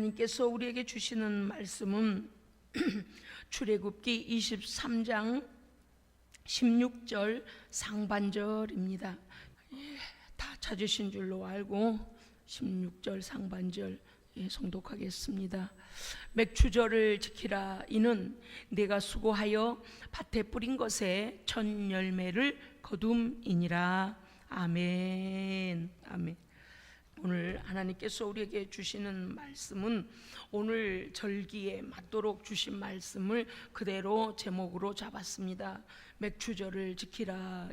하나님께서 우리에게 주시는 말씀은 출애굽기 23장 16절 상반절입니다. 다 찾으신 줄로 알고 16절 상반절 성독하겠습니다. 맥추절을 지키라. 이는 내가 수고하여 밭에 뿌린 것에 첫 열매를 거둠이니라. 아멘. 아멘. 오늘 하나님께서 우리에게 주시는 말씀은 오늘 절기에 맞도록 주신 말씀을 그대로 제목으로 잡았습니다. 맥추절을 지키라.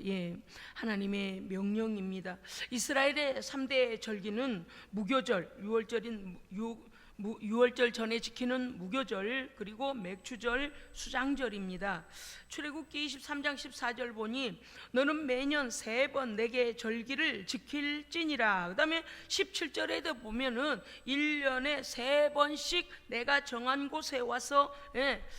하나님의 명령입니다. 이스라엘의 3대 절기는 무교절, 6월절 전에 지키는 무교절, 그리고 맥추절, 수장절입니다. 출애굽기 23장 14절 보니 너는 매년 3번 내게 절기를 지킬지니라. 그 다음에 17절에도 보면은 1년에 3번씩 내가 정한 곳에 와서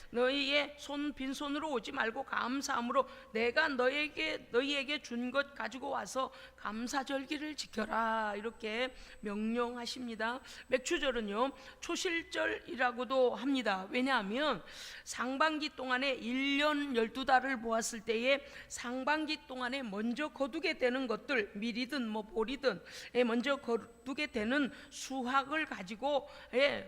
너희의 빈손으로 오지 말고 감사함으로 내가 너희에게 준 것 가지고 와서 감사절기를 지켜라. 이렇게 명령하십니다. 맥추절은요 초실절이라고도 합니다. 왜냐하면 상반기 동안에 1년 12달을 보았을 때에 상반기 동안에 먼저 거두게 되는 것들, 밀이든 보리든 먼저 거두게 되는 수확을 가지고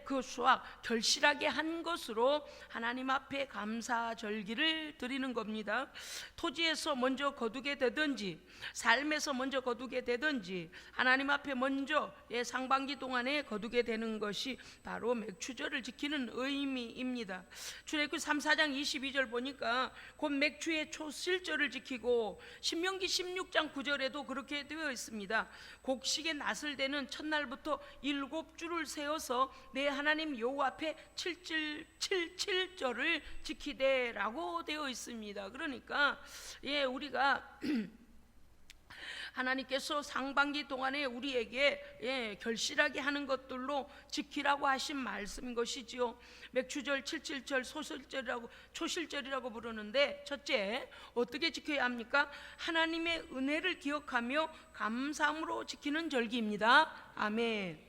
그 수확 결실하게 한 것으로 하나님 앞에 감사절기를 드리는 겁니다. 토지에서 먼저 거두게 되든지 삶에서 먼저 거두게 되든지 하나님 앞에 먼저 상반기 동안에 거두게 되는 것이 바로 맥추절을 지키는 의미입니다. 출애굽기 3, 4장 22절 보니까 곧 맥추의 초실절을 지키고 신명기 16장 9절에도 그렇게 되어 있습니다. 곡식의 낫을 대는 첫날부터 7주를 세워서 내 하나님 여호와 앞에 7절을 지키되라고 되어 있습니다. 그러니까 우리가 하나님께서 상반기 동안에 우리에게 결실하게 하는 것들로 지키라고 하신 말씀인 것이지요. 맥추절, 7.7절, 초실절이라고 부르는데, 첫째, 어떻게 지켜야 합니까? 하나님의 은혜를 기억하며 감사함으로 지키는 절기입니다. 아멘.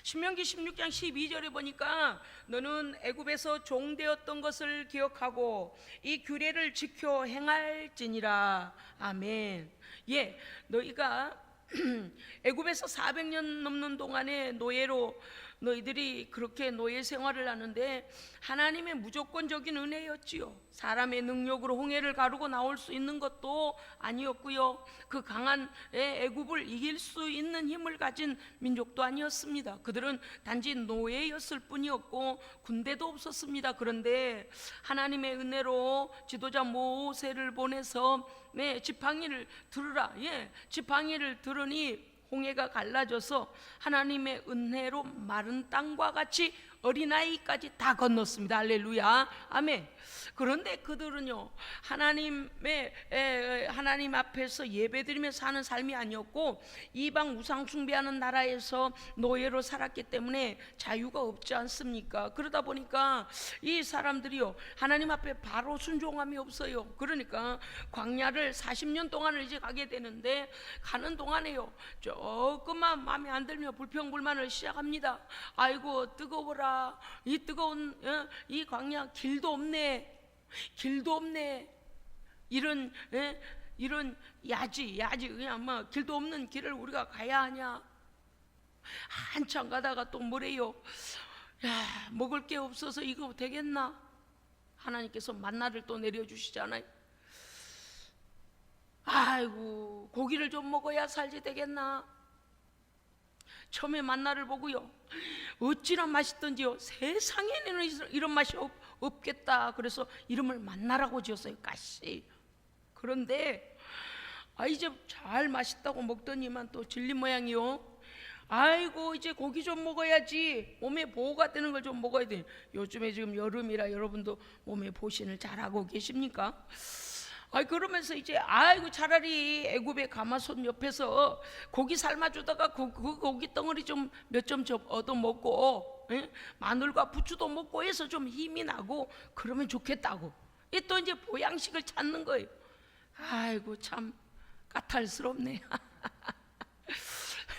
신명기 16장 12절에 보니까 너는 애굽에서 종되었던 것을 기억하고 이 규례를 지켜 행할지니라. 아멘. 너희가 애굽에서 400년 넘는 동안에 노예로 너희들이 그렇게 노예 생활을 하는데 하나님의 무조건적인 은혜였지요. 사람의 능력으로 홍해를 가르고 나올 수 있는 것도 아니었고요. 그 강한 애굽을 이길 수 있는 힘을 가진 민족도 아니었습니다. 그들은 단지 노예였을 뿐이었고 군대도 없었습니다. 그런데 하나님의 은혜로 지도자 모세를 보내서 지팡이를 들으라. 지팡이를 들으니 홍해가 갈라져서 하나님의 은혜로 마른 땅과 같이 어린아이까지 다 건넜습니다. 할렐루야. 아멘. 그런데 그들은요 하나님 앞에서 예배드리며 사는 삶이 아니었고 이방 우상 숭배하는 나라에서 노예로 살았기 때문에 자유가 없지 않습니까? 그러다 보니까 이 사람들이요 하나님 앞에 바로 순종함이 없어요. 그러니까 광야를 40년 동안을 이제 가게 되는데 가는 동안에요 조금만 마음에 안 들면 불평불만을 시작합니다. 아이고 뜨거워라. 이 뜨거운 이 광야 길도 없네. 이런 야지 그냥 길도 없는 길을 우리가 가야 하냐. 한참 가다가 또 뭐래요? 먹을 게 없어서 이거 되겠나? 하나님께서 만나를 또 내려주시잖아요. 아이고 고기를 좀 먹어야 살지 되겠나? 처음에 만나를 보고요 어찌나 맛있던지요 세상에는 이런 맛이 없겠다. 그래서 이름을 만나라고 지었어요. 가시. 그런데 이제 잘 맛있다고 먹더니만 또 질린 모양이요. 아이고 이제 고기 좀 먹어야지. 몸에 보호가 되는 걸 좀 먹어야 돼. 요즘에 지금 여름이라 여러분도 몸에 보신을 잘하고 계십니까? 그러면서 이제 아이고 차라리 애굽의 가마솥 옆에서 고기 삶아주다가 그 고기 덩어리 좀 몇 점 얻어 먹고 마늘과 부추도 먹고 해서 좀 힘이 나고 그러면 좋겠다고 또 이제 보양식을 찾는 거예요. 아이고 참 까탈스럽네.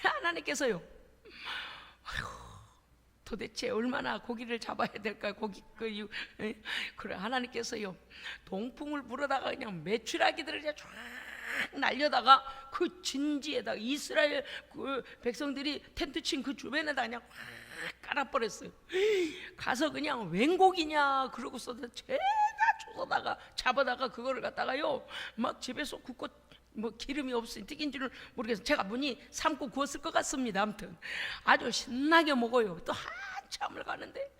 하나님께서요 도대체 얼마나 고기를 잡아야 될까? 그래 하나님께서요 동풍을 불어다가 그냥 메추라기들을 그냥 쫙 날려다가 그 진지에다가 이스라엘 그 백성들이 텐트 친 그 주변에다 그냥 확 깔아버렸어요. 가서 그냥 웬 고기냐 그러고서 죄다 조사다가 잡아다가 그거를 갖다가요 막 집에서 굽고 뭐 기름이 없으니 튀긴 줄은 모르겠어요. 제가 보니 삶고 구웠을 것 같습니다. 아무튼 아주 신나게 먹어요. 또 한참을 가는데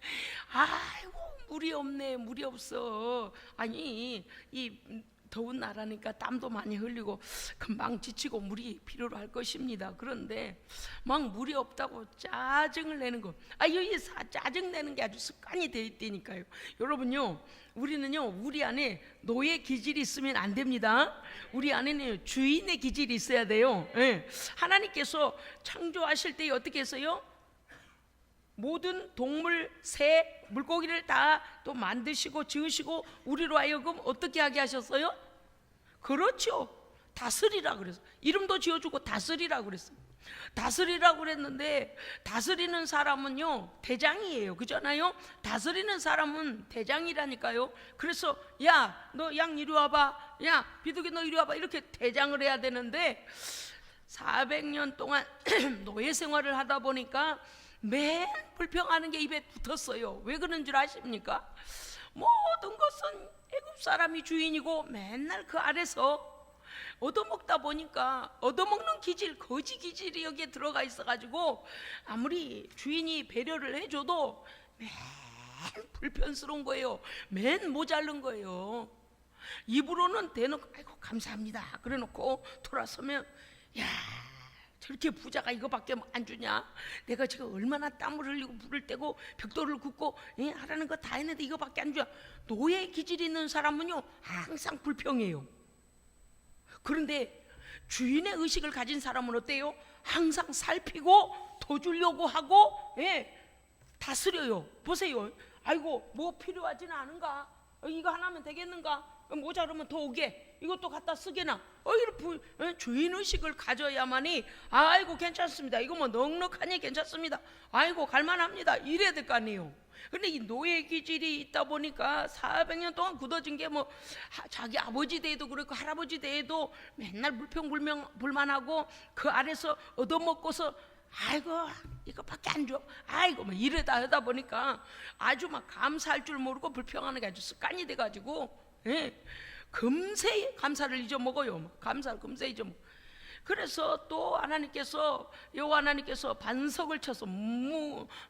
아이고 물이 없네, 물이 없어. 아니 이 더운 나라니까 땀도 많이 흘리고 금방 지치고 물이 필요로 할 것입니다. 그런데 막 물이 없다고 짜증을 내는 거, 이 짜증 내는 게 아주 습관이 돼 있다니까요. 여러분요, 우리는요 우리 안에 노예 기질이 있으면 안 됩니다. 우리 안에는 주인의 기질이 있어야 돼요. 예. 하나님께서 창조하실 때 어떻게 했어요? 모든 동물, 새, 물고기를 다 또 만드시고 지으시고 우리로 하여금 어떻게 하게 하셨어요? 그렇죠. 다스리라 그랬어. 이름도 지어주고 다스리라 그랬어요. 다스리라고 그랬는데 다스리는 사람은요 대장이에요. 그잖아요. 다스리는 사람은 대장이라니까요. 그래서 야, 너 양 이리 와봐. 야, 비둘기 너 이리 와봐. 이렇게 대장을 해야 되는데 400년 동안 노예 생활을 하다 보니까 맨 불평하는 게 입에 붙었어요. 왜 그런 줄 아십니까? 모든 것은 애굽 사람이 주인이고 맨날 그 아래서 얻어먹다 보니까 얻어먹는 기질, 거지 기질이 여기에 들어가 있어가지고 아무리 주인이 배려를 해줘도 맨 불편스러운 거예요. 맨 모자른 거예요. 입으로는 대놓고 아이고 감사합니다 그래 놓고 돌아서면 야, 저렇게 부자가 이거밖에 안 주냐? 내가 지금 얼마나 땀을 흘리고 불을 떼고 벽돌을 굽고 하라는 거 다 했는데 이거밖에 안 줘. 노예 기질이 있는 사람은요 항상 불평해요. 그런데 주인의 의식을 가진 사람은 어때요? 항상 살피고 더 주려고 하고 다스려요. 보세요. 아이고 뭐 필요하지는 않은가? 이거 하나면 되겠는가? 모자르면 더 오게. 이것도 갖다 쓰게나. 이렇게 주인의식을 가져야만이 아이고 괜찮습니다. 이거 뭐 넉넉하니 괜찮습니다. 아이고 갈만합니다. 이래야 될 거 아니에요. 근데 이 노예 기질이 있다 보니까 400년 동안 굳어진 게 뭐 자기 아버지 대에도 그렇고 할아버지 대에도 맨날 불평불만하고 그 아래서 얻어먹고서 아이고 이거밖에 안 줘. 아이고 뭐 이러다 하다 보니까 아주 막 감사할 줄 모르고 불평하는 게 아주 습관이 돼가지고 금세 감사를 잊어먹어요. 감사를 금세 잊어먹어. 그래서 또 하나님께서 여호와 하나님께서 반석을 쳐서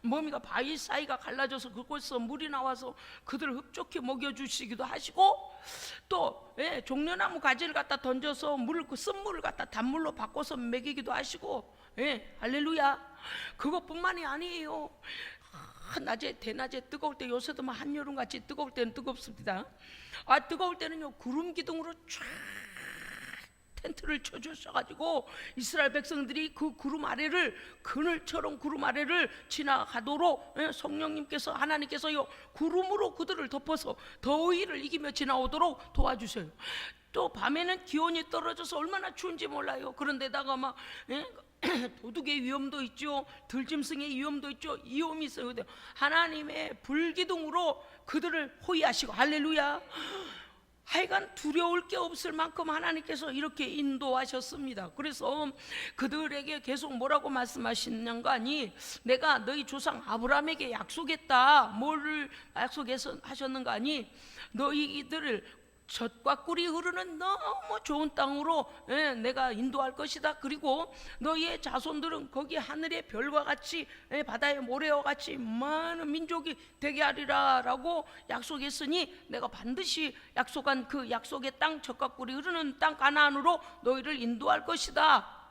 머미가 바위 사이가 갈라져서 그곳에서 물이 나와서 그들을 흡족히 먹여주시기도 하시고 또 종려나무 가지를 갖다 던져서 쓴물을 갖다 단물로 바꿔서 먹이기도 하시고 할렐루야. 그것뿐만이 아니에요. 낮에 대낮에 뜨거울 때 요새도 막 한여름같이 뜨거울 때는 뜨겁습니다. 뜨거울 때는요 구름 기둥으로 쫙 텐트를 쳐주셔가지고 이스라엘 백성들이 그 구름 아래를 그늘처럼 구름 아래를 지나가도록 성령님께서 하나님께서요 구름으로 그들을 덮어서 더위를 이기며 지나오도록 도와주셔요. 또 밤에는 기온이 떨어져서 얼마나 추운지 몰라요. 그런데다가 막 도둑의 위험도 있죠. 들짐승의 위험도 있죠. 위험이 있어요. 하나님의 불기둥으로 그들을 호위하시고 할렐루야. 하여간 두려울 게 없을 만큼 하나님께서 이렇게 인도하셨습니다. 그래서 그들에게 계속 뭐라고 말씀하시는가 하니 내가 너희 조상 아브라함에게 약속했다. 뭐를 약속하셨는가 하니 너희들을 젖과 꿀이 흐르는 너무 좋은 땅으로 내가 인도할 것이다. 그리고 너희의 자손들은 거기 하늘의 별과 같이 바다의 모래와 같이 많은 민족이 되게 하리라 라고 약속했으니 내가 반드시 약속한 그 약속의 땅 젖과 꿀이 흐르는 땅 가나안으로 너희를 인도할 것이다.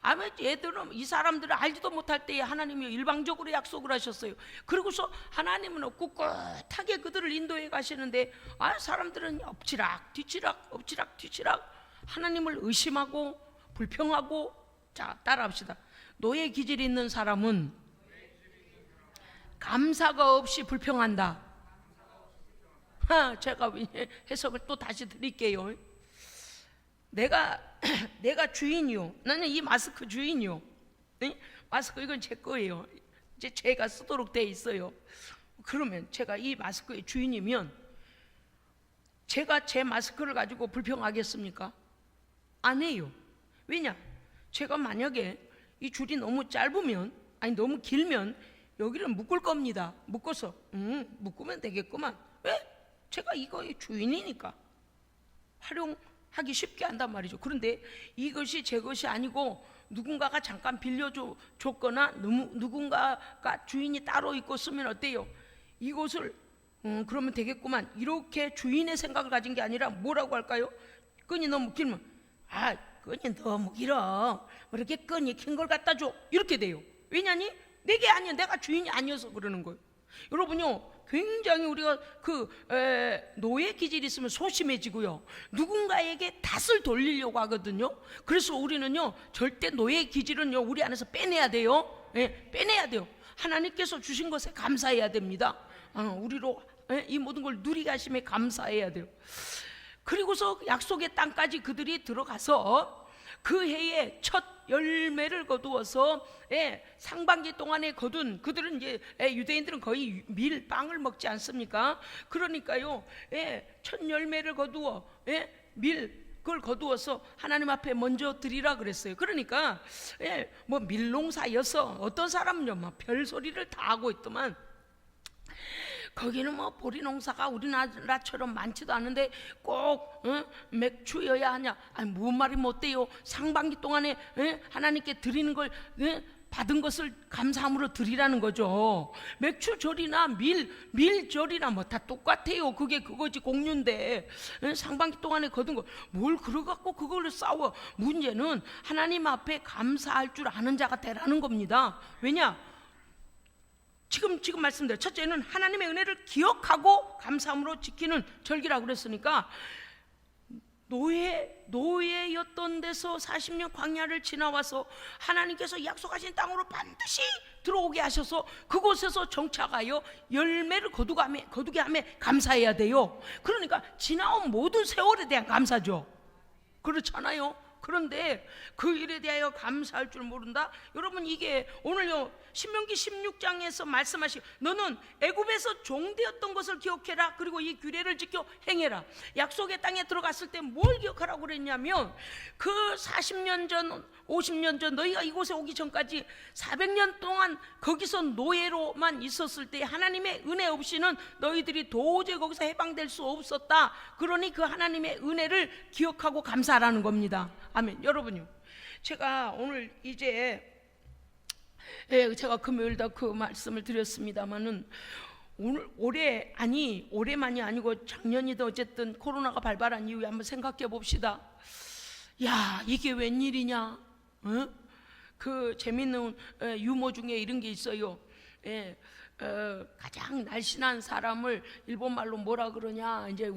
아마 얘들은 이 사람들을 알지도 못할 때에 하나님이 일방적으로 약속을 하셨어요. 그리고서 하나님은 꿋꿋하게 그들을 인도해 가시는데 사람들은 엎치락 뒤치락 하나님을 의심하고 불평하고. 자, 따라합시다. 노예 기질이 있는 사람은 감사가 없이 불평한다. 제가 해석을 또 다시 드릴게요. 내가 주인이요. 나는 이 마스크 주인이요. 마스크 이건 제 거예요. 이제 제가 쓰도록 돼 있어요. 그러면 제가 이 마스크의 주인이면 제가 제 마스크를 가지고 불평하겠습니까? 안 해요. 왜냐? 제가 만약에 이 줄이 너무 짧으면, 아니 너무 길면 여기를 묶을 겁니다. 묶어서 묶으면 되겠구만. 왜? 제가 이거의 주인이니까 활용하기 쉽게 한단 말이죠. 그런데 이것이 제 것이 아니고 누군가가 잠깐 빌려줬거나 누군가가 주인이 따로 있고 쓰면 어때요? 이것을 그러면 되겠구만, 이렇게 주인의 생각을 가진 게 아니라 뭐라고 할까요? 끈이 너무 길면 끈이 너무 길어, 이렇게 끈이 긴 걸 갖다 줘, 이렇게 돼요. 왜냐니? 내게 아니야, 내가 주인이 아니어서 그러는 거예요. 여러분요, 굉장히 우리가 노예 기질이 있으면 소심해지고요, 누군가에게 탓을 돌리려고 하거든요. 그래서 우리는요, 절대 노예 기질은요 우리 안에서 빼내야 돼요. 빼내야 돼요. 하나님께서 주신 것에 감사해야 됩니다. 우리로 이 모든 걸 누리게 하심에 감사해야 돼요. 그리고서 약속의 땅까지 그들이 들어가서 그 해에 첫 열매를 거두어서 상반기 동안에 거둔, 그들은 이제 유대인들은 거의 밀빵을 먹지 않습니까? 그러니까요, 첫 열매를 거두어 그걸 거두어서 하나님 앞에 먼저 드리라 그랬어요. 그러니까 뭐 밀농사여서 어떤 사람은요 막 별소리를 다 하고 있더만, 거기는 뭐 보리 농사가 우리나라처럼 많지도 않은데 꼭 맥주여야 하냐? 아니 무슨 말이 못돼요. 상반기 동안에 하나님께 드리는 걸 받은 것을 감사함으로 드리라는 거죠. 맥주절이나 밀절이나 뭐 다 똑같아요. 그게 그거지, 공유인데 상반기 동안에 거둔 거 뭘 그러갖고 그걸로 싸워. 문제는 하나님 앞에 감사할 줄 아는 자가 되라는 겁니다. 왜냐? 지금 말씀드려, 첫째는 하나님의 은혜를 기억하고 감사함으로 지키는 절기라고 그랬으니까, 노예였던 데서 40년 광야를 지나와서 하나님께서 약속하신 땅으로 반드시 들어오게 하셔서 그곳에서 정착하여 열매를 거두게 하며 감사해야 돼요. 그러니까 지나온 모든 세월에 대한 감사죠. 그렇잖아요. 그런데 그 일에 대하여 감사할 줄 모른다? 여러분, 이게 오늘요 신명기 16장에서 말씀하시고, 너는 애굽에서 종되었던 것을 기억해라, 그리고 이 규례를 지켜 행해라. 약속의 땅에 들어갔을 때 뭘 기억하라고 그랬냐면, 그 40년 전 50년 전 너희가 이곳에 오기 전까지 400년 동안 거기서 노예로만 있었을 때 하나님의 은혜 없이는 너희들이 도저히 거기서 해방될 수 없었다. 그러니 그 하나님의 은혜를 기억하고 감사하라는 겁니다. 아멘. 여러분요, 제가 오늘 이제 제가 금요일도 그 말씀을 드렸습니다마는, 올해만이 아니고 작년이든 어쨌든 코로나가 발발한 이후에 한번 생각해 봅시다. 야, 이게 웬일이냐? 그 재밌는 유머 중에 이런 게 있어요. 가장 날씬한 사람을 일본말로 뭐라 그러냐, 이제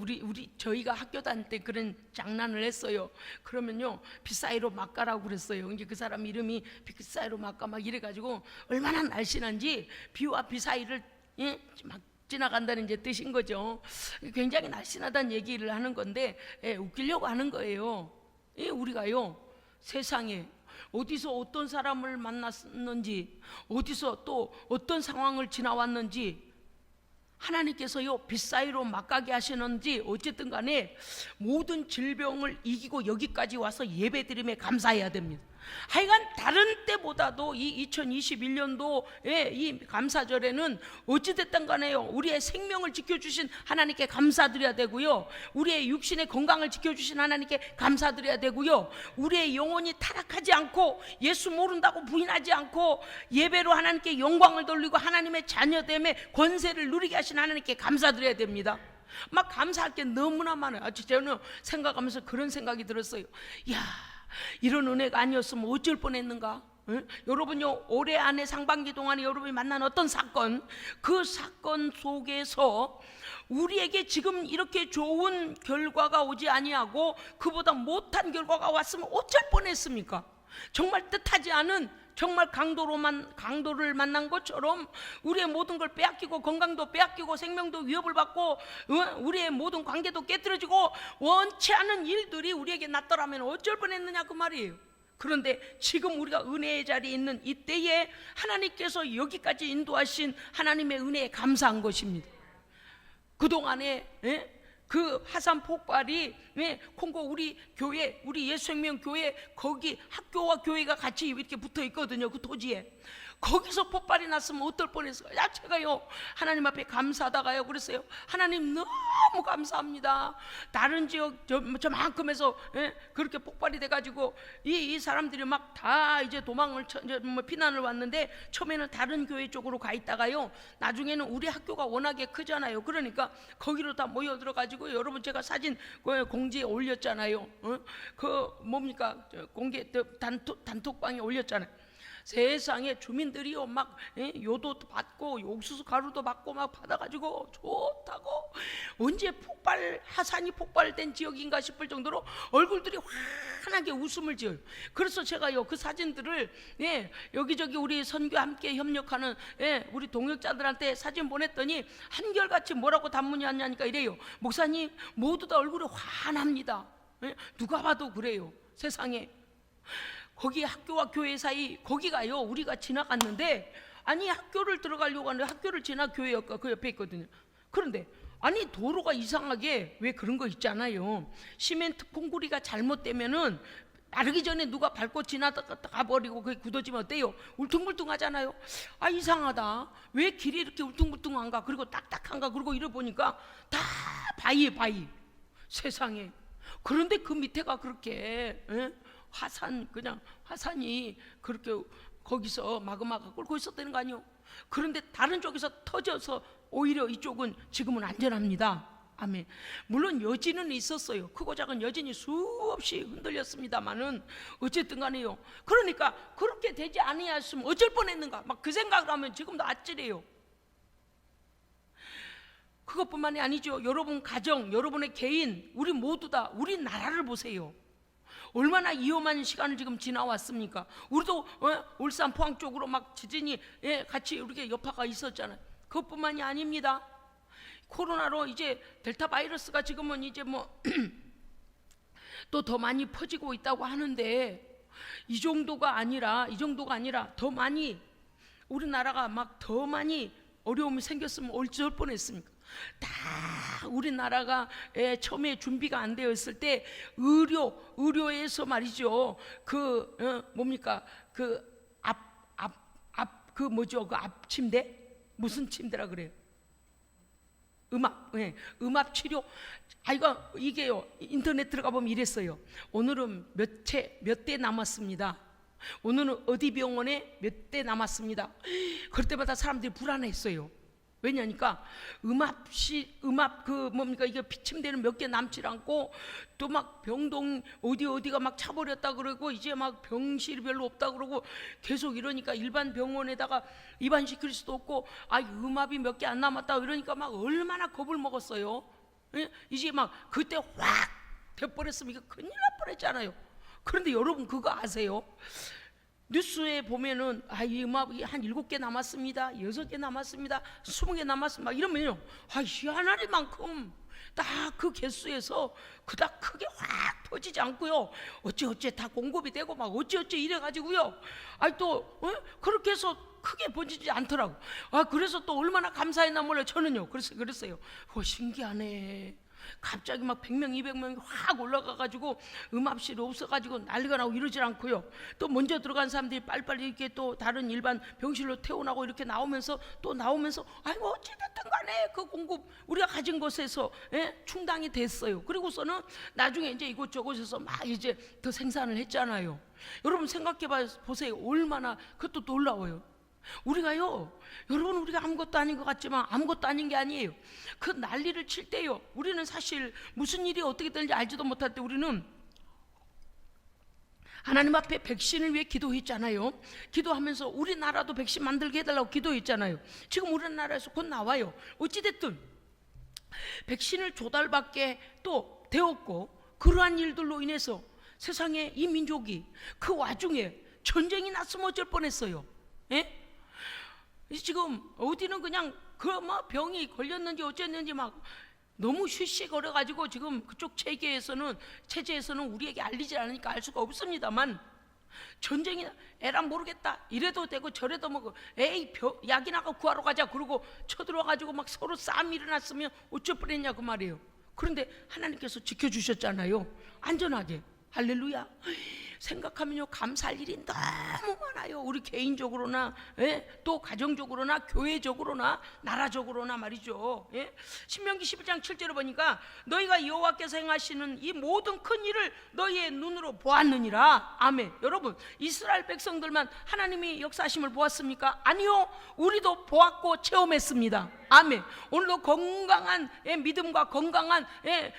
저희가 학교 다닐 때 그런 장난을 했어요. 그러면요, 빗사이로 막가라고 그랬어요. 이제 그 사람 이름이 빗사이로 막가 막 이래가지고 얼마나 날씬한지 비와 비 사이를 막 지나간다는 이제 뜻인 거죠. 굉장히 날씬하다는 얘기를 하는 건데 웃기려고 하는 거예요. 우리가요 세상에 어디서 어떤 사람을 만났는지, 어디서 또 어떤 상황을 지나왔는지, 하나님께서요 빗사이로 막가게 하시는지, 어쨌든 간에 모든 질병을 이기고 여기까지 와서 예배드림에 감사해야 됩니다. 하여간 다른 때보다도 이 2021년도의 이 감사절에는 어찌됐든 간에요 우리의 생명을 지켜주신 하나님께 감사드려야 되고요, 우리의 육신의 건강을 지켜주신 하나님께 감사드려야 되고요, 우리의 영혼이 타락하지 않고 예수 모른다고 부인하지 않고 예배로 하나님께 영광을 돌리고 하나님의 자녀됨의 권세를 누리게 하신 하나님께 감사드려야 됩니다. 막 감사할 게 너무나 많아요. 저는 생각하면서 그런 생각이 들었어요. 야, 이런 은혜가 아니었으면 어쩔 뻔했는가? 여러분요, 올해 안에 상반기 동안에 여러분이 만난 어떤 사건, 그 사건 속에서 우리에게 지금 이렇게 좋은 결과가 오지 아니하고 그보다 못한 결과가 왔으면 어쩔 뻔했습니까? 정말 뜻하지 않은, 정말 강도를 만난 것처럼 우리의 모든 걸 빼앗기고, 건강도 빼앗기고, 생명도 위협을 받고, 우리의 모든 관계도 깨뜨려지고, 원치 않은 일들이 우리에게 났더라면 어쩔 뻔했느냐 그 말이에요. 그런데 지금 우리가 은혜의 자리에 있는 이때에 하나님께서 여기까지 인도하신 하나님의 은혜에 감사한 것입니다. 그동안에 그 화산 폭발이 콩고 우리 교회, 우리 예수생명교회 거기 학교와 교회가 같이 이렇게 붙어 있거든요. 그 토지에. 거기서 폭발이 났으면 어떨 뻔했어요. 야, 제가요 하나님 앞에 감사하다가요 그랬어요. 하나님 너무 감사합니다. 다른 지역 저만큼에서 그렇게 폭발이 돼가지고 이 사람들이 막 다 이제 도망을 이제 뭐 피난을 왔는데, 처음에는 다른 교회 쪽으로 가 있다가요 나중에는 우리 학교가 워낙에 크잖아요. 그러니까 거기로 다 모여 들어가지고, 여러분 제가 사진 공지에 올렸잖아요. 그 뭡니까 공개 단톡방에 올렸잖아요. 세상에 주민들이요 막 요도 받고 옥수수 가루도 받고 막 받아가지고 좋다고, 언제 화산이 폭발된 지역인가 싶을 정도로 얼굴들이 환하게 웃음을 지어요. 그래서 제가요 그 사진들을 여기저기 우리 선교 함께 협력하는 우리 동역자들한테 사진 보냈더니 한결같이 뭐라고 답문이 왔냐니까 이래요. 목사님 모두 다 얼굴이 환합니다. 누가 봐도 그래요. 세상에. 거기 학교와 교회 사이, 거기가요 우리가 지나갔는데, 아니 학교를 들어가려고 하는데 학교를 지나 교회가 그 옆에 있거든요. 그런데 아니 도로가 이상하게, 왜 그런 거 있잖아요. 시멘트 콩구리가 잘못되면은 나르기 전에 누가 밟고 지나가 버리고 그게 굳어지면 어때요? 울퉁불퉁하잖아요. 아, 이상하다, 왜 길이 이렇게 울퉁불퉁한가, 그리고 딱딱한가, 그리고 이래 보니까 다 바위. 세상에. 그런데 그 밑에가 그렇게 그냥 화산이 그렇게 거기서 마그마가 끓고 있었다는 거 아니요? 그런데 다른 쪽에서 터져서 오히려 이쪽은 지금은 안전합니다. 아멘. 물론 여진은 있었어요. 크고 작은 여진이 수없이 흔들렸습니다만은 어쨌든 간에요. 그러니까 그렇게 되지 아니했으면 어쩔 뻔했는가, 막 그 생각을 하면 지금도 아찔해요. 그것뿐만이 아니죠. 여러분 가정, 여러분의 개인, 우리 모두 다 우리 나라를 보세요. 얼마나 위험한 시간을 지금 지나왔습니까? 우리도 울산 포항 쪽으로 막 지진이 같이 이렇게 여파가 있었잖아요. 그것뿐만이 아닙니다. 코로나로 이제 델타 바이러스가 지금은 이제 뭐 또 더 많이 퍼지고 있다고 하는데, 이 정도가 아니라 더 많이, 우리나라가 막 더 많이 어려움이 생겼으면 어쩔 뻔했습니까? 다 우리나라가 처음에 준비가 안 되어 있을 때 의료에서 말이죠, 뭡니까 그 앞침대, 무슨 침대라 그래요? 음압 치료. 이게요 인터넷 들어가 보면 이랬어요. 오늘은 몇 대 남았습니다. 오늘은 어디 병원에 몇 대 남았습니다. 그럴 때마다 사람들이 불안했어요. 왜냐니까 이게 피침대는 몇 개 남질 않고, 또 막 병동 어디가 막 차버렸다 그러고, 이제 막 병실이 별로 없다 그러고, 계속 이러니까 일반 병원에다가 입원시킬 수도 없고, 음압이 몇 개 안 남았다 이러니까 막 얼마나 겁을 먹었어요. 이제 막 그때 확 돼버렸으면 이거 큰일 날 뻔했잖아요. 그런데 여러분 그거 아세요? 뉴스에 보면은 음압이 한 7개 남았습니다, 6개 남았습니다, 20개 남았습니다 이러면요, 희한하리만큼 딱 그 개수에서 그닥 크게 확 퍼지지 않고요, 어찌 다 공급이 되고 막 어찌 이래가지고요, 또 그렇게 해서 크게 번지지 않더라고. 그래서 또 얼마나 감사했나 몰라요. 저는요 그랬어요. 신기하네. 갑자기 막 100명 200명이 확 올라가가지고 음압실이 없어가지고 난리가 나고 이러질 않고요, 또 먼저 들어간 사람들이 빨리빨리 이렇게 또 다른 일반 병실로 태어나고 이렇게 나오면서 어찌됐든 간에 그 공급 우리가 가진 곳에서 충당이 됐어요. 그리고서는 나중에 이제 이곳저곳에서 막 이제 더 생산을 했잖아요. 여러분 생각해 보세요. 얼마나 그것도 놀라워요. 여러분 우리가 아무것도 아닌 것 같지만 아무것도 아닌 게 아니에요. 그 난리를 칠 때요, 우리는 사실 무슨 일이 어떻게 되는지 알지도 못할 때 우리는 하나님 앞에 백신을 위해 기도했잖아요. 기도하면서 우리나라도 백신 만들게 해달라고 기도했잖아요. 지금 우리나라에서 곧 나와요. 어찌됐든 백신을 조달받게 또 되었고, 그러한 일들로 인해서 세상에 이 민족이 그 와중에 전쟁이 났으면 어쩔 뻔했어요. 지금 어디는 그냥 병이 걸렸는지 어쨌는지 막 너무 쉬쉬거려가지고 지금 그쪽 체제에서는 우리에게 알리지 않으니까 알 수가 없습니다만, 전쟁이 에라 모르겠다 이래도 되고 저래도 뭐 에이 약이나 구하러 가자 그러고 쳐들어가지고 막 서로 싸움이 일어났으면 어쩔 뻔했냐 그 말이에요. 그런데 하나님께서 지켜주셨잖아요. 안전하게. 할렐루야. 생각하면요 감사할 일이 너무 많아요. 우리 개인적으로나 또 가정적으로나 교회적으로나 나라적으로나 말이죠. 신명기 11장 7절에 보니까 너희가 여호와께서 행하시는 이 모든 큰 일을 너희의 눈으로 보았느니라. 아멘. 여러분 이스라엘 백성들만 하나님이 역사하심을 보았습니까? 아니요, 우리도 보았고 체험했습니다. 아멘. 오늘도 건강한 믿음과 건강한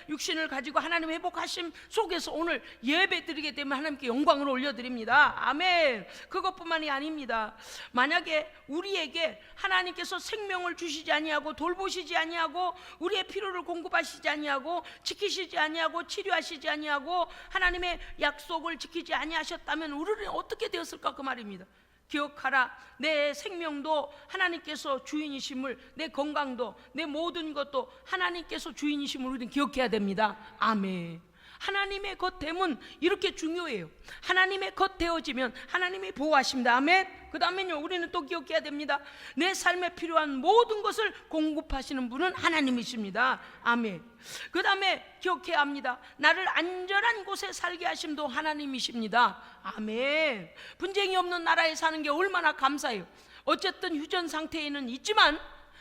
육신을 가지고 하나님 회복하심 속에서 오늘 예배 드리게 되면 하나님께 영광을 올려드립니다. 아멘. 그것뿐만이 아닙니다. 만약에 우리에게 하나님께서 생명을 주시지 아니하고 돌보시지 아니하고 우리의 필요를 공급하시지 아니하고 지키시지 아니하고 치료하시지 아니하고 하나님의 약속을 지키지 아니하셨다면 우리는 어떻게 되었을까 그 말입니다. 기억하라. 내 생명도 하나님께서 주인이심을, 내 건강도, 내 모든 것도 하나님께서 주인이심을 우리는 기억해야 됩니다. 아멘. 하나님의 겉됨은 이렇게 중요해요. 하나님의 겉되어지면 하나님이 보호하십니다. 아멘. 그 다음에요 우리는 또 기억해야 됩니다. 내 삶에 필요한 모든 것을 공급하시는 분은 하나님이십니다. 아멘. 그 다음에 기억해야 합니다. 나를 안전한 곳에 살게 하심도 하나님이십니다. 아멘. 분쟁이 없는 나라에 사는 게 얼마나 감사해요. 어쨌든 휴전 상태에는 있지만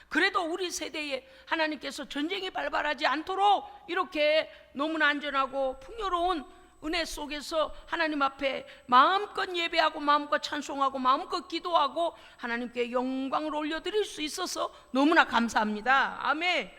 그래도 우리 세대에 하나님께서 전쟁이 발발하지 않도록 이렇게 너무나 안전하고 풍요로운 은혜 속에서 하나님 앞에 마음껏 예배하고 마음껏 찬송하고 마음껏 기도하고 하나님께 영광을 올려드릴 수 있어서 너무나 감사합니다. 아멘.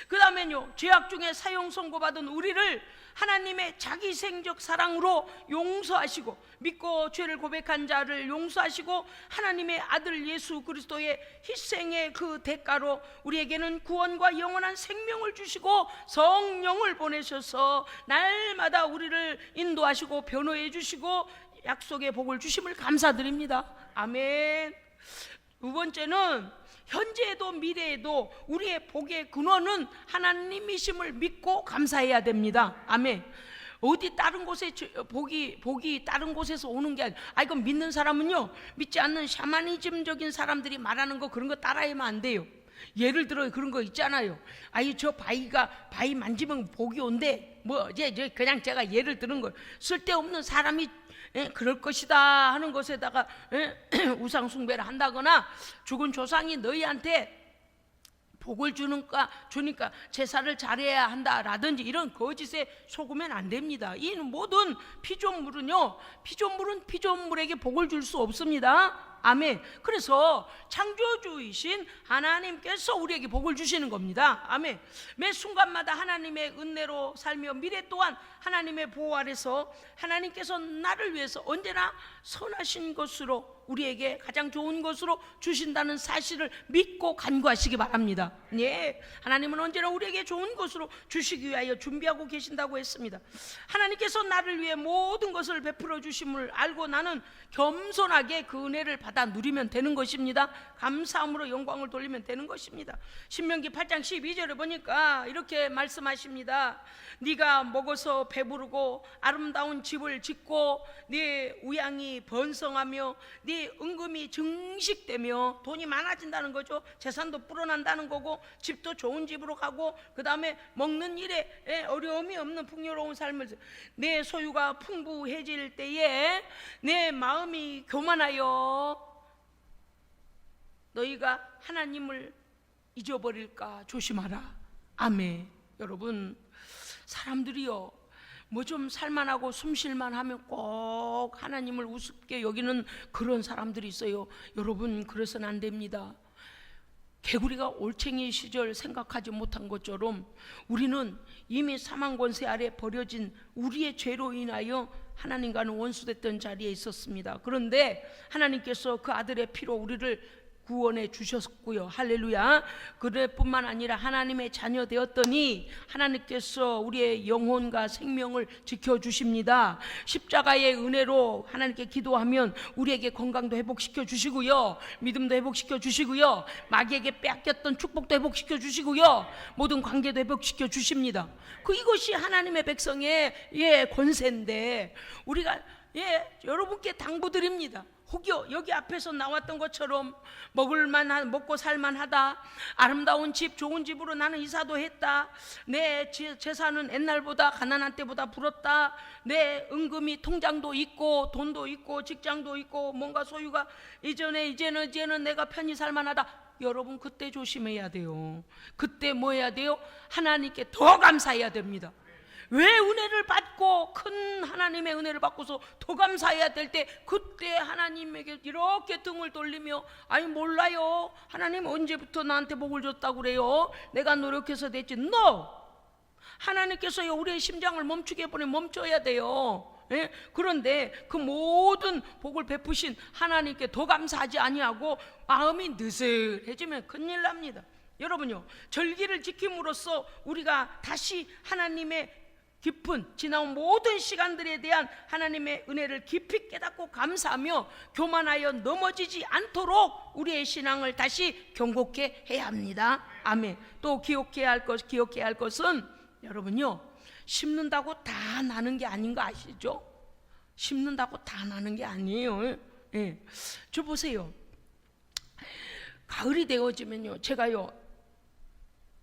그 다음에요 죄악 중에 사형 선고받은 우리를 하나님의 자기생적 사랑으로 용서하시고 믿고 죄를 고백한 자를 용서하시고 하나님의 아들 예수 그리스도의 희생의 그 대가로 우리에게는 구원과 영원한 생명을 주시고 성령을 보내셔서 날마다 우리를 인도하시고 변호해 주시고 약속의 복을 주심을 감사드립니다. 아멘. 두 번째는 현재에도 미래에도 우리의 복의 근원은 하나님이심을 믿고 감사해야 됩니다. 아멘. 어디 다른 곳에 복이 다른 곳에서 오는 게 아니라 이거 믿는 사람은요 믿지 않는 샤머니즘적인 사람들이 말하는 거 그런 거 따라하면 안 돼요. 예를 들어 그런 거 있잖아요. 저 바위 만지면 복이 온대. 뭐 이제 그냥 제가 예를 드는 거예요. 쓸데없는 사람이 그럴 것이다 하는 것에다가 우상 숭배를 한다거나 죽은 조상이 너희한테 복을 주니까 제사를 잘해야 한다라든지 이런 거짓에 속으면 안 됩니다. 이 모든 피조물은요 피조물에게 복을 줄 수 없습니다. 아멘. 그래서 창조주이신 하나님께서 우리에게 복을 주시는 겁니다. 아멘. 매 순간마다 하나님의 은혜로 살며 미래 또한 하나님의 보호 아래서 하나님께서 나를 위해서 언제나 선하신 것으로 우리에게 가장 좋은 것으로 주신다는 사실을 믿고 간구하시기 바랍니다. 예, 하나님은 언제나 우리에게 좋은 것으로 주시기 위하여 준비하고 계신다고 했습니다. 하나님께서 나를 위해 모든 것을 베풀어 주심을 알고 나는 겸손하게 그 은혜를 받아 누리면 되는 것입니다. 감사함으로 영광을 돌리면 되는 것입니다. 신명기 8장 12절에 보니까 이렇게 말씀하십니다. 네가 먹어서 배부르고 아름다운 집을 짓고 네 우양이 번성하며 네 은금이 증식되며 돈이 많아진다는 거죠. 재산도 불어난다는 거고 집도 좋은 집으로 가고 그 다음에 먹는 일에 어려움이 없는 풍요로운 삶을 내 소유가 풍부해질 때에 내 마음이 교만하여 너희가 하나님을 잊어버릴까 조심하라. 아멘. 여러분 사람들이요 뭐 좀 살만하고 숨쉴만 하면 꼭 하나님을 우습게 여기는 그런 사람들이 있어요. 여러분 그래서는 안 됩니다. 개구리가 올챙이 시절 생각하지 못한 것처럼 우리는 이미 사망 권세 아래 버려진 우리의 죄로 인하여 하나님과는 원수됐던 자리에 있었습니다. 그런데 하나님께서 그 아들의 피로 우리를 구원해 주셨고요. 할렐루야. 그뿐만 아니라 하나님의 자녀 되었더니 하나님께서 우리의 영혼과 생명을 지켜주십니다. 십자가의 은혜로 하나님께 기도하면 우리에게 건강도 회복시켜 주시고요, 믿음도 회복시켜 주시고요, 마귀에게 빼앗겼던 축복도 회복시켜 주시고요, 모든 관계도 회복시켜 주십니다. 이것이 하나님의 백성의 권세인데 우리가 여러분께 당부드립니다. 혹여 여기 앞에서 나왔던 것처럼 먹고 살만하다, 아름다운 집, 좋은 집으로 나는 이사도 했다, 내 재산은 옛날보다 가난한 때보다 불었다, 내 은금이 통장도 있고 돈도 있고 직장도 있고 뭔가 소유가 이제는 내가 편히 살만하다. 여러분 그때 조심해야 돼요. 그때 뭐 해야 돼요? 하나님께 더 감사해야 됩니다. 왜 은혜를 받고 큰 하나님의 은혜를 받고서 더 감사해야 될 때 그때 하나님에게 이렇게 등을 돌리며 아니 몰라요, 하나님 언제부터 나한테 복을 줬다고 그래요, 내가 노력해서 됐지. No! 하나님께서요 우리의 심장을 멈추게 보내 멈춰야 돼요. 그런데 그 모든 복을 베푸신 하나님께 더 감사하지 아니하고 마음이 느슨해지면 큰일 납니다. 여러분요, 절기를 지킴으로써 우리가 다시 하나님의 깊은 지나온 모든 시간들에 대한 하나님의 은혜를 깊이 깨닫고 감사하며 교만하여 넘어지지 않도록 우리의 신앙을 다시 견고케 해야 합니다. 아멘. 또 기억해야 할 것은 여러분요, 심는다고 다 나는 게 아닌 거 아시죠? 심는다고 다 나는 게 아니에요. 저 보세요. 가을이 되어지면요, 제가요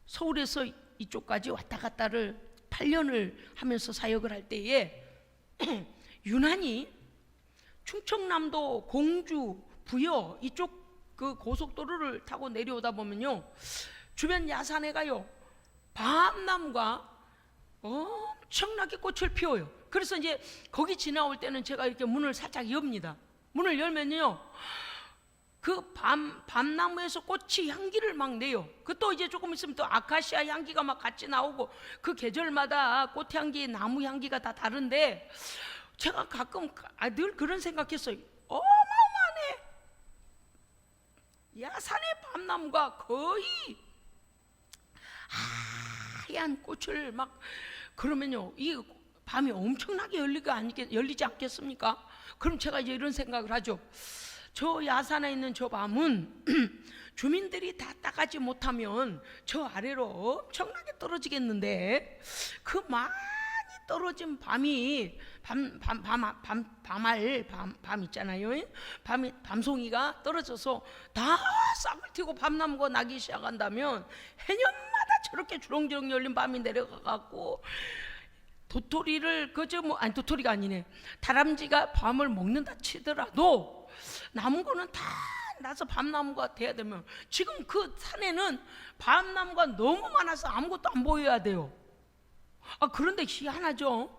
서울에서 이쪽까지 왔다 갔다를 8년을 하면서 사역을 할 때에 유난히 충청남도 공주 부여 이쪽 그 고속도로를 타고 내려오다 보면요, 주변 야산에 가요 밤나무가 엄청나게 꽃을 피워요. 그래서 이제 거기 지나올 때는 제가 이렇게 문을 살짝 엽니다. 문을 열면요, 그 밤나무에서 꽃이 향기를 막 내요. 그 또 이제 조금 있으면 또 아카시아 향기가 막 같이 나오고, 그 계절마다 꽃향기, 나무 향기가 다 다른데 제가 가끔 늘 그런 생각했어요. 어마어마하네. 야산의 밤나무가 거의 하얀 꽃을 막, 그러면요 이 밤이 엄청나게 열리지 않겠습니까? 그럼 제가 이제 이런 생각을 하죠. 저 야산에 있는 저 밤은 주민들이 다 따가지 못하면 저 아래로 엄청나게 떨어지겠는데, 그 많이 떨어진 밤이 밤 있잖아요. 밤송이가 떨어져서 다 싹을 틔고 밤나무가 나기 시작한다면 해년마다 저렇게 주렁주렁 열린 밤이 내려가갖고 도토리를 도토리가 아니네, 다람쥐가 밤을 먹는다 치더라도 남은 거는 다 나서 밤나무가 돼야 되면, 지금 그 산에는 밤나무가 너무 많아서 아무것도 안 보여야 돼요. 그런데 희한하죠.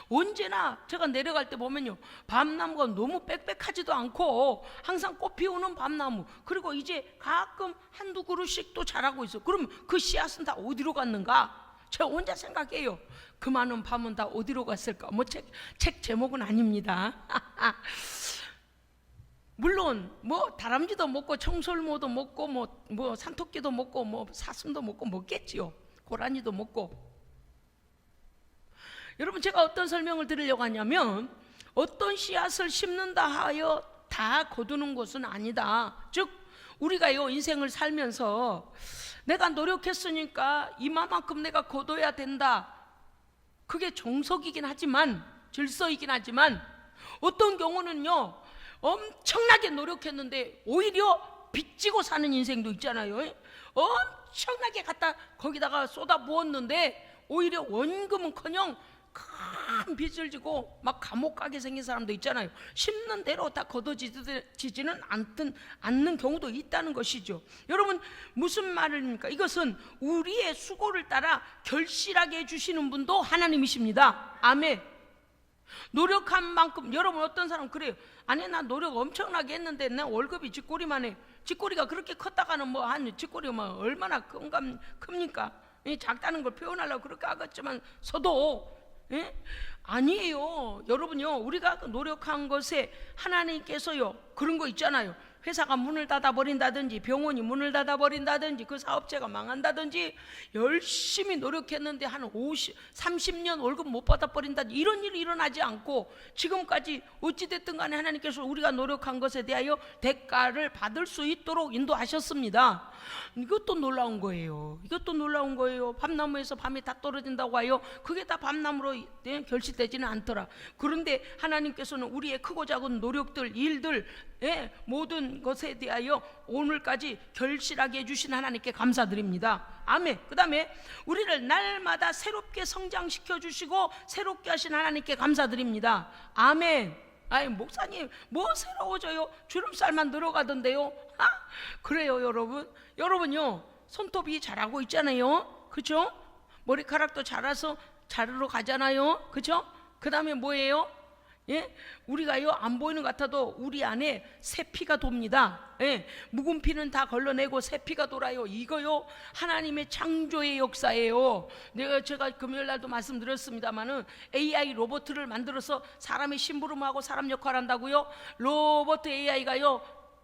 언제나 제가 내려갈 때 보면요, 밤나무가 너무 빽빽하지도 않고 항상 꽃 피우는 밤나무, 그리고 이제 가끔 한두 그루씩 또 자라고 있어. 그럼 그 씨앗은 다 어디로 갔는가? 제가 혼자 생각해요. 그 많은 밤은 다 어디로 갔을까? 책 제목은 아닙니다. 물론 다람쥐도 먹고 청설모도 먹고 뭐 산토끼도 먹고 뭐 사슴도 먹고 먹겠지요. 고라니도 먹고. 여러분, 제가 어떤 설명을 드리려고 하냐면, 어떤 씨앗을 심는다 하여 다 거두는 것은 아니다. 즉 우리가요 인생을 살면서 내가 노력했으니까 이만큼 내가 거둬야 된다, 그게 정석이긴 하지만, 질서이긴 하지만, 어떤 경우는요 엄청나게 노력했는데 오히려 빚지고 사는 인생도 있잖아요. 엄청나게 거기다가 쏟아 부었는데 오히려 원금은커녕 큰 빚을 지고 막 감옥 가게 생긴 사람도 있잖아요. 심는 대로 다 거둬지지는 않는 경우도 있다는 것이죠. 여러분, 무슨 말입니까? 이것은 우리의 수고를 따라 결실하게 해주시는 분도 하나님이십니다. 아멘. 노력한 만큼, 여러분 어떤 사람 그래요. 아니 나 노력 엄청나게 했는데 내 월급이 쥐꼬리만 해. 쥐꼬리가 그렇게 컸다가는 쥐꼬리가 얼마나 큽니까? 작다는 걸 표현하려고 그렇게 하겠지만 서도 아니에요. 여러분요, 우리가 노력한 것에 하나님께서요 그런 거 있잖아요. 회사가 문을 닫아버린다든지 병원이 문을 닫아버린다든지 그 사업체가 망한다든지 열심히 노력했는데 한 30년 월급 못 받아버린다든지 이런 일이 일어나지 않고 지금까지 어찌됐든 간에 하나님께서 우리가 노력한 것에 대하여 대가를 받을 수 있도록 인도하셨습니다. 이것도 놀라운 거예요. 이것도 놀라운 거예요. 밤나무에서 밤이 다 떨어진다고 하여 그게 다 밤나무로 결실되지는 않더라. 그런데 하나님께서는 우리의 크고 작은 노력들, 일들, 모든 것에 대하여 오늘까지 결실하게 해주신 하나님께 감사드립니다. 아멘. 그 다음에 우리를 날마다 새롭게 성장시켜 주시고 새롭게 하신 하나님께 감사드립니다. 아멘. 아이, 목사님 뭐 새로워져요? 주름살만 늘어가던데요. 그래요 여러분. 여러분요 손톱이 자라고 있잖아요. 그쵸? 머리카락도 자라서 자르러 가잖아요. 그쵸? 그 다음에 뭐예요? 우리가요 안 보이는 것 같아도 우리 안에 새 피가 돕니다. 묵은 피는 다 걸러내고 새 피가 돌아요. 이거요 하나님의 창조의 역사예요. 제가 금요일날도 말씀드렸습니다마는 AI 로봇을 만들어서 사람의 심부름하고 사람 역할을 한다고요. 로봇 AI가요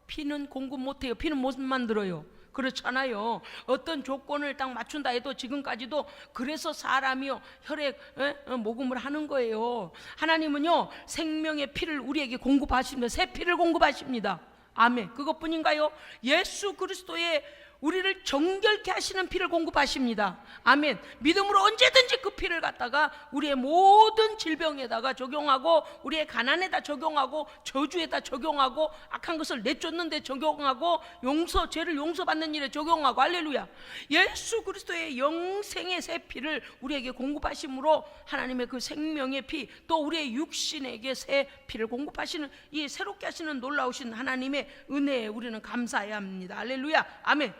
피는 공급 못해요. 피는 못 만들어요. 그렇잖아요. 어떤 조건을 딱 맞춘다 해도 지금까지도 그래서 사람이요 혈액 모금을 하는 거예요. 하나님은요 생명의 피를 우리에게 공급하십니다. 새 피를 공급하십니다. 아멘. 그것뿐인가요? 예수 그리스도의 우리를 정결케 하시는 피를 공급하십니다. 아멘. 믿음으로 언제든지 그 피를 갖다가 우리의 모든 질병에다가 적용하고 우리의 가난에다 적용하고 저주에다 적용하고 악한 것을 내쫓는 데 적용하고 죄를 용서받는 일에 적용하고 할렐루야. 예수 그리스도의 영생의 새 피를 우리에게 공급하심으로 하나님의 그 생명의 피 또 우리의 육신에게 새 피를 공급하시는 이 새롭게 하시는 놀라우신 하나님의 은혜에 우리는 감사해야 합니다. 할렐루야. 아멘.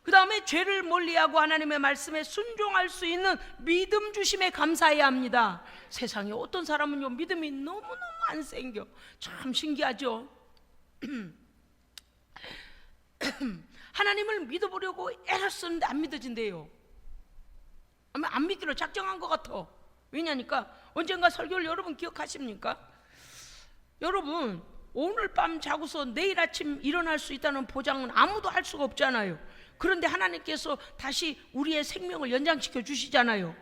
그 다음에 죄를 멀리하고 하나님의 말씀에 순종할 수 있는 믿음 주심에 감사해야 합니다. 세상에 어떤 사람은요 믿음이 너무너무 안 생겨. 참 신기하죠. 하나님을 믿어보려고 애를 쓰는데 안 믿어진대요. 안 믿기로 작정한 것 같아. 왜냐니까 언젠가 설교를 여러분 기억하십니까? 여러분 오늘 밤 자고서 내일 아침 일어날 수 있다는 보장은 아무도 할 수가 없잖아요. 그런데 하나님께서 다시 우리의 생명을 연장시켜 주시잖아요.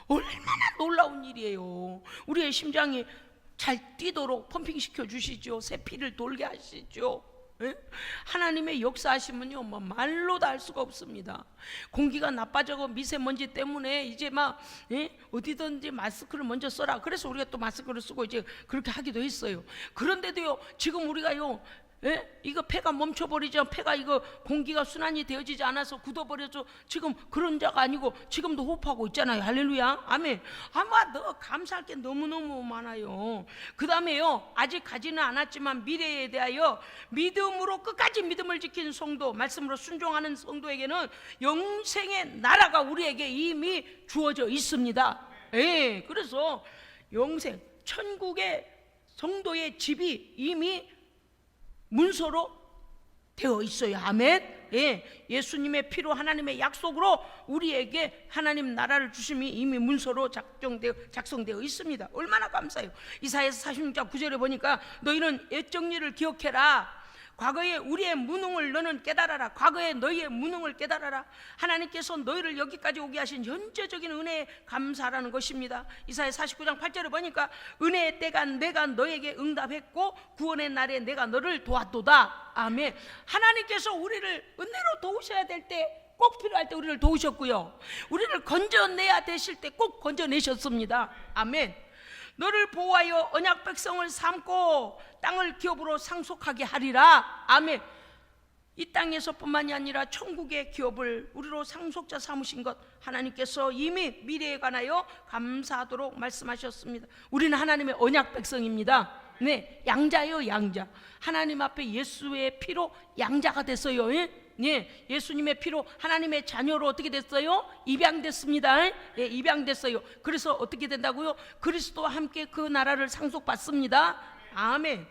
얼마나 놀라운 일이에요. 우리의 심장이 잘 뛰도록 펌핑시켜 주시죠. 새 피를 돌게 하시죠. 하나님의 역사하시면요 말로도 할 수가 없습니다. 공기가 나빠져고 미세먼지 때문에 이제 막 어디든지 마스크를 먼저 써라. 그래서 우리가 또 마스크를 쓰고 이제 그렇게 하기도 했어요. 그런데도요 지금 우리가요 이거 폐가 멈춰버리죠. 폐가 이거 공기가 순환이 되어지지 않아서 굳어버려서 지금 그런 자가 아니고 지금도 호흡하고 있잖아요. 할렐루야. 아멘. 아마 너 감사할 게 너무너무 많아요. 그 다음에요 아직 가지는 않았지만 미래에 대하여 믿음으로 끝까지 믿음을 지킨 성도, 말씀으로 순종하는 성도에게는 영생의 나라가 우리에게 이미 주어져 있습니다. 그래서 영생, 천국의 성도의 집이 이미 문서로 되어 있어요. 아멘. 예수님의 피로 하나님의 약속으로 우리에게 하나님 나라를 주심이 이미 문서로 작성되어 있습니다. 얼마나 감사해요. 이사야서 46장 9절에 보니까 너희는 옛 정리를 기억해라. 과거에 우리의 무능을 너는 깨달아라. 과거에 너희의 무능을 깨달아라. 하나님께서 너희를 여기까지 오게 하신 현재적인 은혜에 감사라는 것입니다. 이사야 49장 8절에 보니까 은혜의 때가 내가 너에게 응답했고 구원의 날에 내가 너를 도왔도다. 아멘. 하나님께서 우리를 은혜로 도우셔야 될 때 꼭 필요할 때 우리를 도우셨고요, 우리를 건져내야 되실 때 꼭 건져내셨습니다. 아멘. 너를 보호하여 언약 백성을 삼고 땅을 기업으로 상속하게 하리라. 아멘. 이 땅에서뿐만이 아니라 천국의 기업을 우리로 상속자 삼으신 것 하나님께서 이미 미래에 관하여 감사하도록 말씀하셨습니다. 우리는 하나님의 언약 백성입니다. 양자예요. 양자. 하나님 앞에 예수의 피로 양자가 됐어요. 예수님의 피로 하나님의 자녀로 어떻게 됐어요? 입양됐습니다. 입양됐어요. 그래서 어떻게 된다고요? 그리스도와 함께 그 나라를 상속받습니다. 아멘.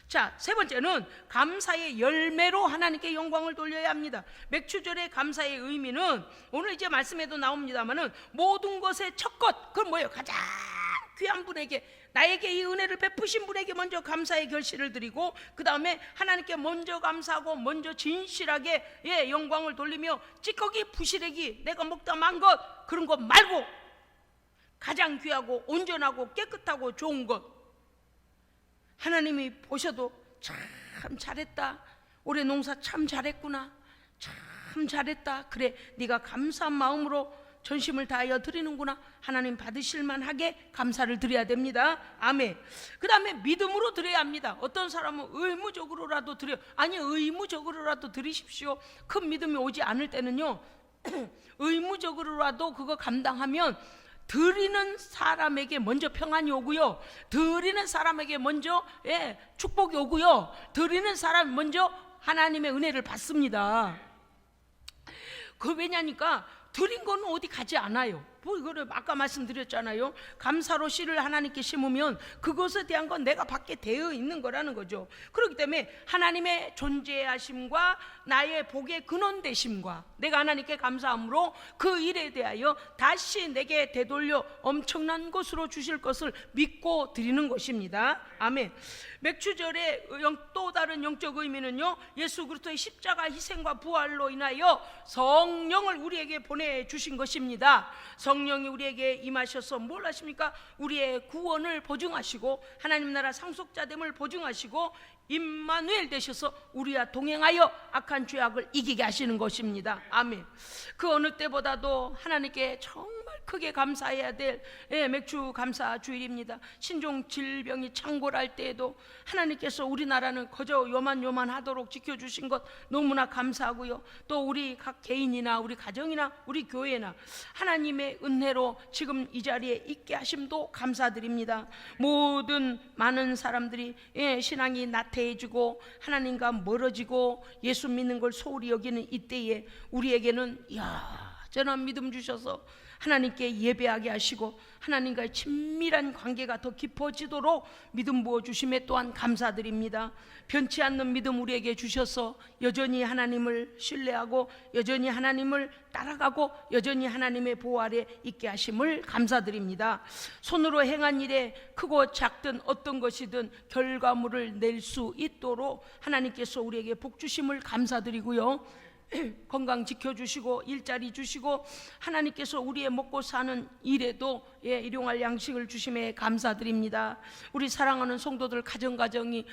자, 세 번째는 감사의 열매로 하나님께 영광을 돌려야 합니다. 맥추절의 감사의 의미는 오늘 이제 말씀에도 나옵니다만은 모든 것의 첫 것, 그건 뭐예요? 가장 귀한 분에게, 나에게 이 은혜를 베푸신 분에게 먼저 감사의 결실을 드리고, 그 다음에 하나님께 먼저 감사하고 먼저 진실하게 영광을 돌리며, 찌꺼기 부시래기 내가 먹다 만 것 그런 것 말고 가장 귀하고 온전하고 깨끗하고 좋은 것, 하나님이 보셔도 참 잘했다, 올해 농사 참 잘했구나, 참 잘했다, 그래 네가 감사한 마음으로 전심을 다하여 드리는구나, 하나님 받으실만 하게 감사를 드려야 됩니다. 아멘. 그 다음에 믿음으로 드려야 합니다. 어떤 사람은 의무적으로라도 드려, 아니 의무적으로라도 드리십시오. 큰 믿음이 오지 않을 때는요 의무적으로라도 그거 감당하면 드리는 사람에게 먼저 평안이 오고요, 드리는 사람에게 먼저 축복이 오고요, 드리는 사람이 먼저 하나님의 은혜를 받습니다. 그 왜냐니까 드린 거는 어디 가지 않아요. 뭐 이거를 아까 말씀드렸잖아요. 감사로 씨를 하나님께 심으면 그것에 대한 건 내가 받게 되어 있는 거라는 거죠. 그렇기 때문에 하나님의 존재하심과 나의 복의 근원 되심과 내가 하나님께 감사함으로 그 일에 대하여 다시 내게 되돌려 엄청난 것으로 주실 것을 믿고 드리는 것입니다. 아멘. 맥주절의 또 다른 영적 의미는요, 예수 그리스도의 십자가 희생과 부활로 인하여 성령을 우리에게 보내주신 것입니다. 성령이 우리에게 임하셔서 뭘 하십니까? 우리의 구원을 보증하시고 하나님 나라 상속자됨을 보증하시고 임마누엘 되셔서 우리와 동행하여 악한 죄악을 이기게 하시는 것입니다. 아멘. 그 어느 때보다도 하나님께 정말 크게 감사해야 될 맥주 감사 주일입니다. 신종 질병이 창궐할 때에도 하나님께서 우리나라는 거저 요만하도록 지켜주신 것 너무나 감사하고요, 또 우리 각 개인이나 우리 가정이나 우리 교회나 하나님의 은혜로 지금 이 자리에 있게 하심도 감사드립니다. 모든 많은 사람들이 신앙이 나태해지고 하나님과 멀어지고 예수 믿는 걸 소홀히 여기는 이때에 우리에게는 전한 믿음 주셔서 하나님께 예배하게 하시고 하나님과의 친밀한 관계가 더 깊어지도록 믿음 부어주심에 또한 감사드립니다. 변치 않는 믿음 우리에게 주셔서 여전히 하나님을 신뢰하고 여전히 하나님을 따라가고 여전히 하나님의 보호 아래 있게 하심을 감사드립니다. 손으로 행한 일에 크고 작든 어떤 것이든 결과물을 낼 수 있도록 하나님께서 우리에게 복 주심을 감사드리고요, 건강 지켜주시고 일자리 주시고 하나님께서 우리의 먹고 사는 일에도 일용할 양식을 주심에 감사드립니다. 우리 사랑하는 성도들 가정가정이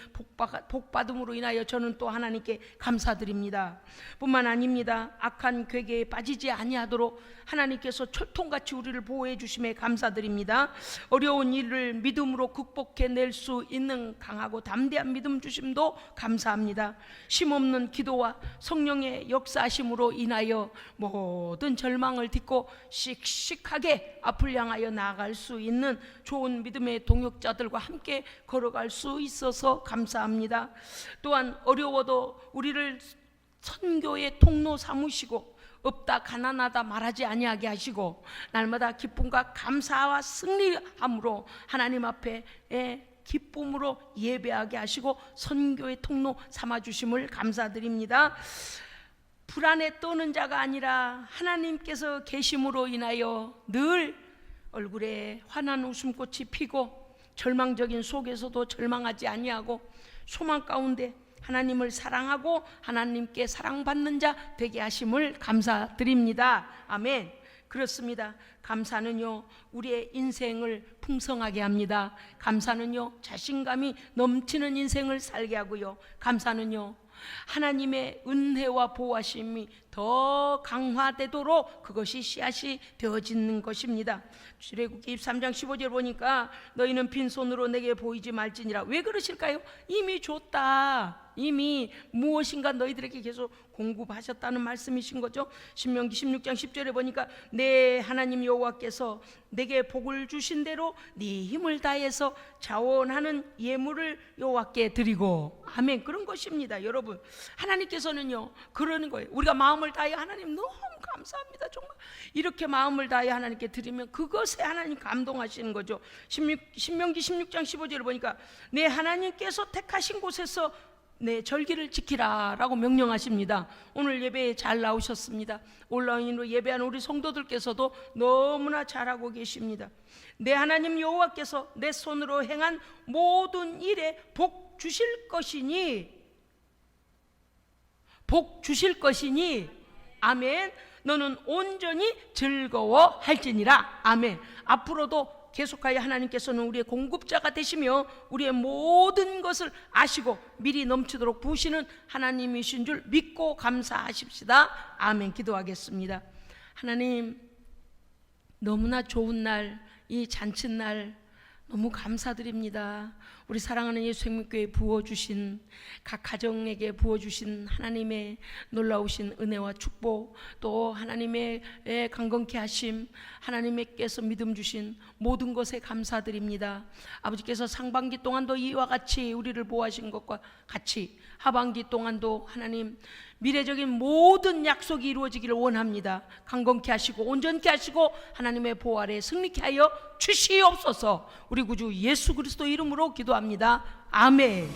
복받음으로 인하여 저는 또 하나님께 감사드립니다. 뿐만 아닙니다. 악한 괴계에 빠지지 아니하도록 하나님께서 철통같이 우리를 보호해 주심에 감사드립니다. 어려운 일을 믿음으로 극복해낼 수 있는 강하고 담대한 믿음 주심도 감사합니다. 쉼없는 기도와 성령의 역사하심으로 인하여 모든 절망을 딛고 씩씩하게 앞을 향하여 나아갈 수 있는 좋은 믿음의 동역자들과 함께 걸어갈 수 있어서 감사합니다. 또한 어려워도 우리를 선교의 통로 삼으시고 없다 가난하다 말하지 아니하게 하시고 날마다 기쁨과 감사와 승리함으로 하나님 앞에 기쁨으로 예배하게 하시고 선교의 통로 삼아주심을 감사드립니다. 불안에 떠는 자가 아니라 하나님께서 계심으로 인하여 늘 얼굴에 환한 웃음꽃이 피고 절망적인 속에서도 절망하지 아니하고 소망 가운데 하나님을 사랑하고 하나님께 사랑받는 자 되게 하심을 감사드립니다. 아멘. 그렇습니다. 감사는요 우리의 인생을 풍성하게 합니다. 감사는요 자신감이 넘치는 인생을 살게 하고요, 감사는요 하나님의 은혜와 보호하심이 더 강화되도록 그것이 씨앗이 되어지는 것입니다. 출애굽기 23장 15절 보니까 너희는 빈손으로 내게 보이지 말지니라. 왜 그러실까요? 이미 줬다. 이미 무엇인가 너희들에게 계속 공급하셨다는 말씀이신 거죠. 신명기 16장 10절에 보니까 내 하나님 여호와께서 내게 복을 주신 대로 네 힘을 다해서 자원하는 예물을 여호와께 드리고, 아멘. 그런 것입니다. 여러분, 하나님께서는요 그러는 거예요. 우리가 마음을 다해 하나님 너무 감사합니다. 정말 이렇게 마음을 다해 하나님께 드리면 그것에 하나님 감동하시는 거죠. 신명기 16장 15절을 보니까 내 하나님께서 택하신 곳에서 내 절기를 지키라 라고 명령하십니다. 오늘 예배에 잘 나오셨습니다. 온라인으로 예배하는 우리 성도들께서도 너무나 잘하고 계십니다. 내 하나님 여호와께서 내 손으로 행한 모든 일에 복 주실 것이니 아멘. 너는 온전히 즐거워할지니라. 아멘. 앞으로도 계속하여 하나님께서는 우리의 공급자가 되시며 우리의 모든 것을 아시고 미리 넘치도록 부으시는 하나님이신 줄 믿고 감사하십시다. 아멘. 기도하겠습니다. 하나님, 너무나 좋은 날, 이 잔칫날 너무 감사드립니다. 우리 사랑하는 예수 생명교회에 부어주신, 각 가정에게 부어주신 하나님의 놀라우신 은혜와 축복, 또 하나님의 강건케 하심, 하나님께서 믿음 주신 모든 것에 감사드립니다. 아버지께서 상반기 동안도 이와 같이 우리를 보호하신 것과 같이 하반기 동안도 하나님 미래적인 모든 약속이 이루어지기를 원합니다. 강건케 하시고 온전케 하시고 하나님의 보호 아래 승리케 하여 주시옵소서. 우리 구주 예수 그리스도 이름으로 기도합니다. 아멘.